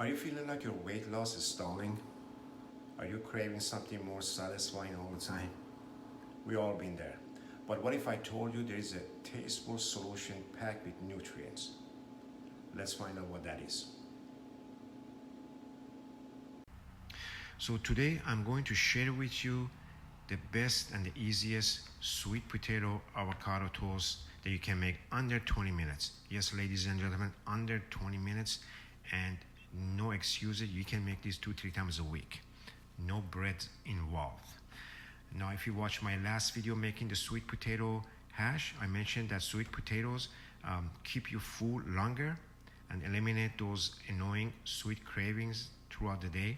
Are you feeling like your weight loss is stalling? Are you craving something more satisfying all the time? We all been there. But what if I told you there is a tasteful solution packed with nutrients? Let's find out what that is. So today I'm going to share with you the best and the easiest sweet potato avocado toast that you can make under 20 minutes. Yes, ladies and gentlemen, under 20 minutes, and no excuses. You can make these 2-3 times a week. No bread involved. Now, if you watch my last video making the sweet potato hash, I mentioned that sweet potatoes keep you full longer and eliminate those annoying sweet cravings throughout the day.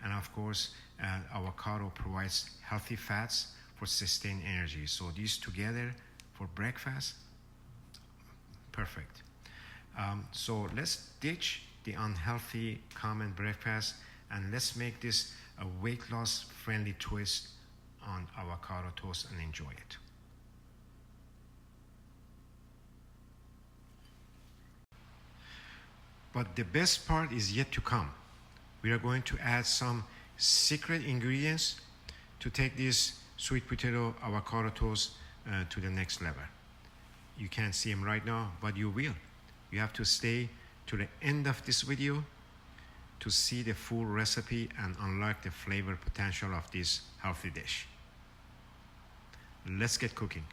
And of course, avocado provides healthy fats for sustained energy. So these together for breakfast, perfect. So let's ditch the unhealthy common breakfast and let's make this a weight loss friendly twist on avocado toast and enjoy it. But the best part is yet to come. We are going to add some secret ingredients to take this sweet potato avocado toast to the next level. You can't see them right now, but you will. You have to stay to the end of this video to see the full recipe and unlock the flavor potential of this healthy dish. Let's get cooking.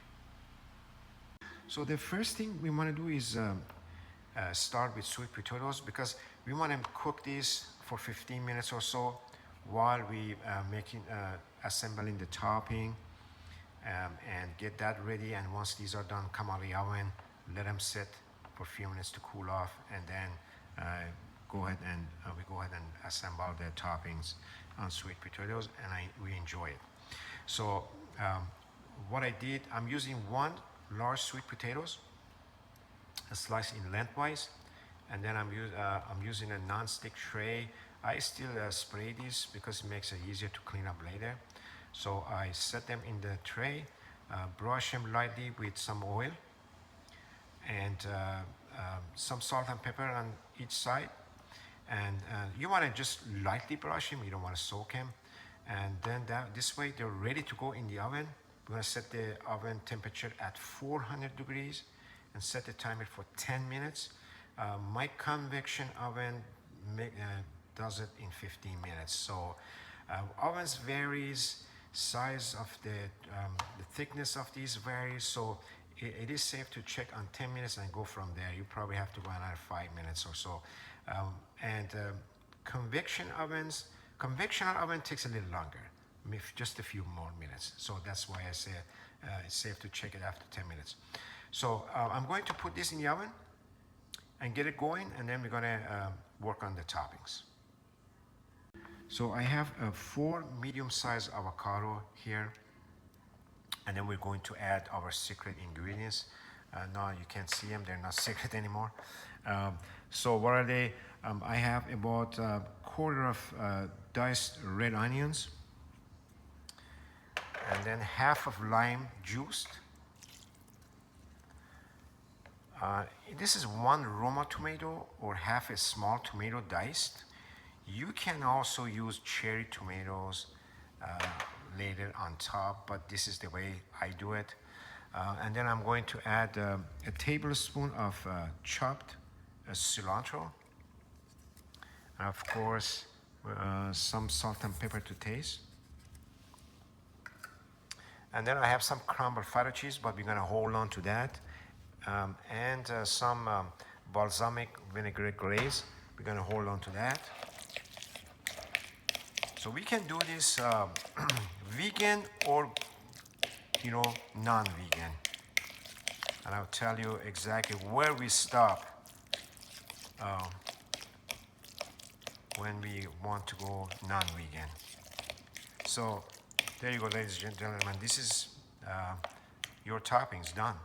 So the first thing we want to do is start with sweet potatoes, because we want to cook these for 15 minutes or so while we assembling the topping and get that ready. And once these are done, come out of the oven, let them sit for a few minutes to cool off, and then we go ahead and assemble the toppings on sweet potatoes, and we enjoy it. So what I did, I'm using one large sweet potatoes, sliced in lengthwise, and then I'm using a non-stick tray. I still spray these because it makes it easier to clean up later. So I set them in the tray, brush them lightly with some oil, and some salt and pepper on each side. And you want to just lightly brush them, you don't want to soak them. And then this way they're ready to go in the oven. We're going to set the oven temperature at 400 degrees and set the timer for 10 minutes. My convection oven does it in 15 minutes. So ovens varies, size of the thickness of these varies. So it is safe to check on 10 minutes and go from there. You probably have to go another 5 minutes or so. Convectional oven takes a little longer, just a few more minutes. So that's why I say it's safe to check it after 10 minutes. So I'm going to put this in the oven and get it going, and then we're gonna work on the toppings. So I have 4 medium-sized avocado here, and then we're going to add our secret ingredients. Now you can't see them, they're not secret anymore. So what are they? I have about a quarter of diced red onions, and then half of lime juiced. This is 1 Roma tomato or half a small tomato diced. You can also use cherry tomatoes later on top, but this is the way I do it. And then I'm going to add a tablespoon of chopped cilantro. And of course, some salt and pepper to taste. And then I have some crumbled feta cheese, but we're gonna hold on to that. And some balsamic vinaigrette glaze. We're gonna hold on to that. So we can do this vegan or, non-vegan. And I'll tell you exactly where we stop when we want to go non-vegan. So there you go, ladies and gentlemen. This is your toppings done.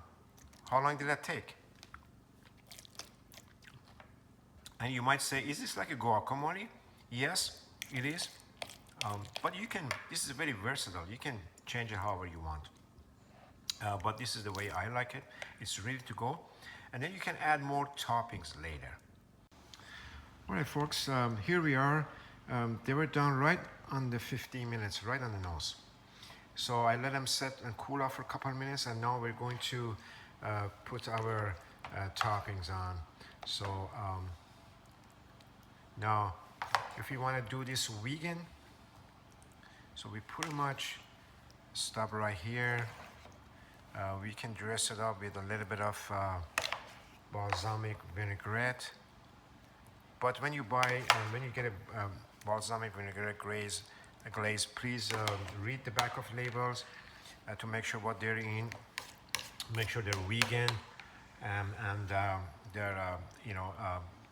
How long did that take? And you might say, is this like a guacamole? Yes, it is. But this is very versatile. You can change it however you want. But this is the way I like it. It's ready to go. And then you can add more toppings later. All right, folks, here we are. They were done right on the 15 minutes, right on the nose. So I let them set and cool off for a couple of minutes, and now we're going to put our toppings on. So now, if you want to do this vegan, so we pretty much stop right here. We can dress it up with a little bit of balsamic vinaigrette. But when you buy, when you get a balsamic vinaigrette glaze, please read the back of labels to make sure what they're in. Make sure they're vegan and they're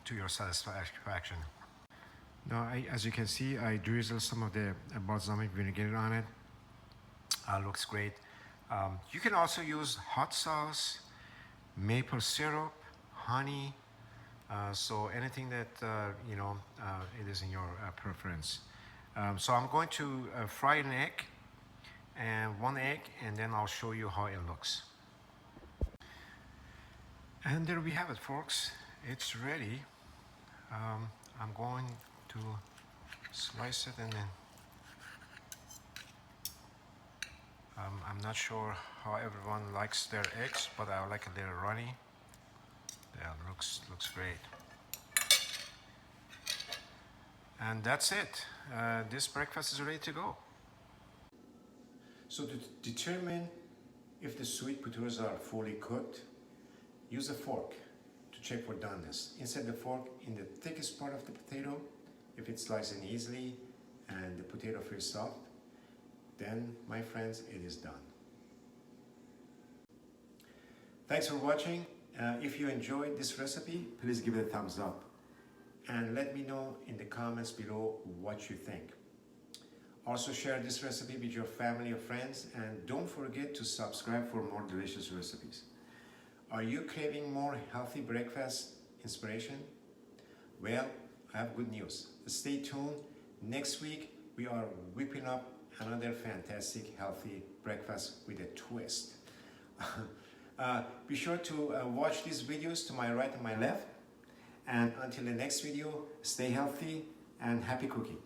to your satisfaction. Now, as you can see, I drizzle some of the balsamic vinaigrette on it. Looks great. You can also use hot sauce, maple syrup, honey. So anything that it is in your preference. So I'm going to fry an egg, and one egg, and then I'll show you how it looks. And there we have it, folks. It's ready. I'm going to slice it, and then I'm not sure how everyone likes their eggs, but I like a little runny. Yeah, looks great. And that's it. This breakfast is ready to go. So to determine if the sweet potatoes are fully cooked, use a fork to check for doneness. Insert the fork in the thickest part of the potato. If it's slicing easily and the potato feels soft, then, my friends, it is done. Thanks for watching. If you enjoyed this recipe, please give it a thumbs up and let me know in the comments below what you think. Also share this recipe with your family or friends, and don't forget to subscribe for more delicious recipes. Are you craving more healthy breakfast inspiration? Well, I have good news. Stay tuned. Next week we are whipping up another fantastic healthy breakfast with a twist. Be sure to watch these videos to my right and my left. And until the next video, stay healthy and happy cooking.